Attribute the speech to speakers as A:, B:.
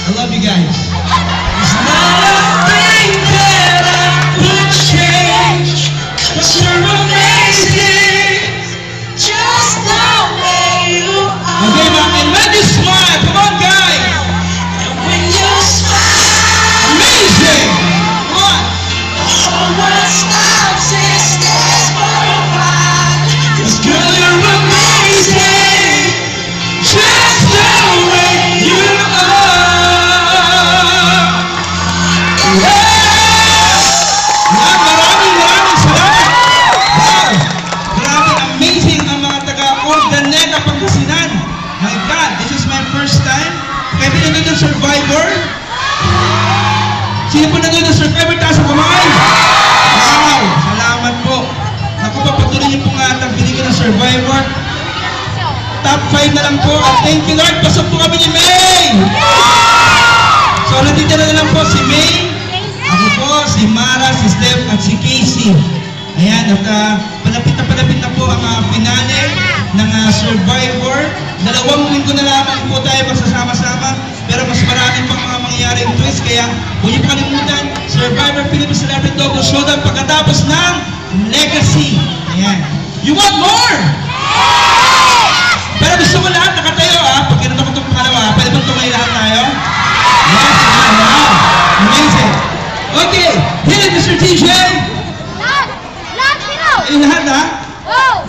A: I love you guys. It's not a thing that I would change, but you're amazing, just the way you are. Okay, and when you smile, come on, guys. And when you smile, amazing. What? The whole world stops and stares for a while. 'Cause girl, you're amazing, just the way you are. Maraming salamat. Wow! Grabe, amazing ang mga taga-Ordaneta, Pangasinan. My God, this is my first time. Kaya pinanood ng Survivor? Sino po nanood ng Survivor? Taas ang kamay. Wow! Salamat po. Naku po, patuloy niyo po nga tagbili ko ng Survivor. Top 5 na lang po. At thank you, Lord. Pasok po kami ni May. So, natitira na lang po si May. Ako po, si Mara, si Steph, at si Casey. Ayan, at palapit na po ang finale ng Survivor. 2 linggo na lamang po tayo magsasama-sama. Pero mas marami pang mga mangyayaring twist. Kaya huwag niyo kalimutan, Survivor Philippines Celebrity Double Showdown pagkatapos ng Legacy. Ayan. You want more? Pero gusto ko lahat nakatayo Pag kinanta ko itong pangalawa, pwede bang tumayo lahat tayo? Yes, wow. Amazing. Okay, hit it, Mr. TJ.
B: Lahat,
A: Lahat ha?
B: Wow!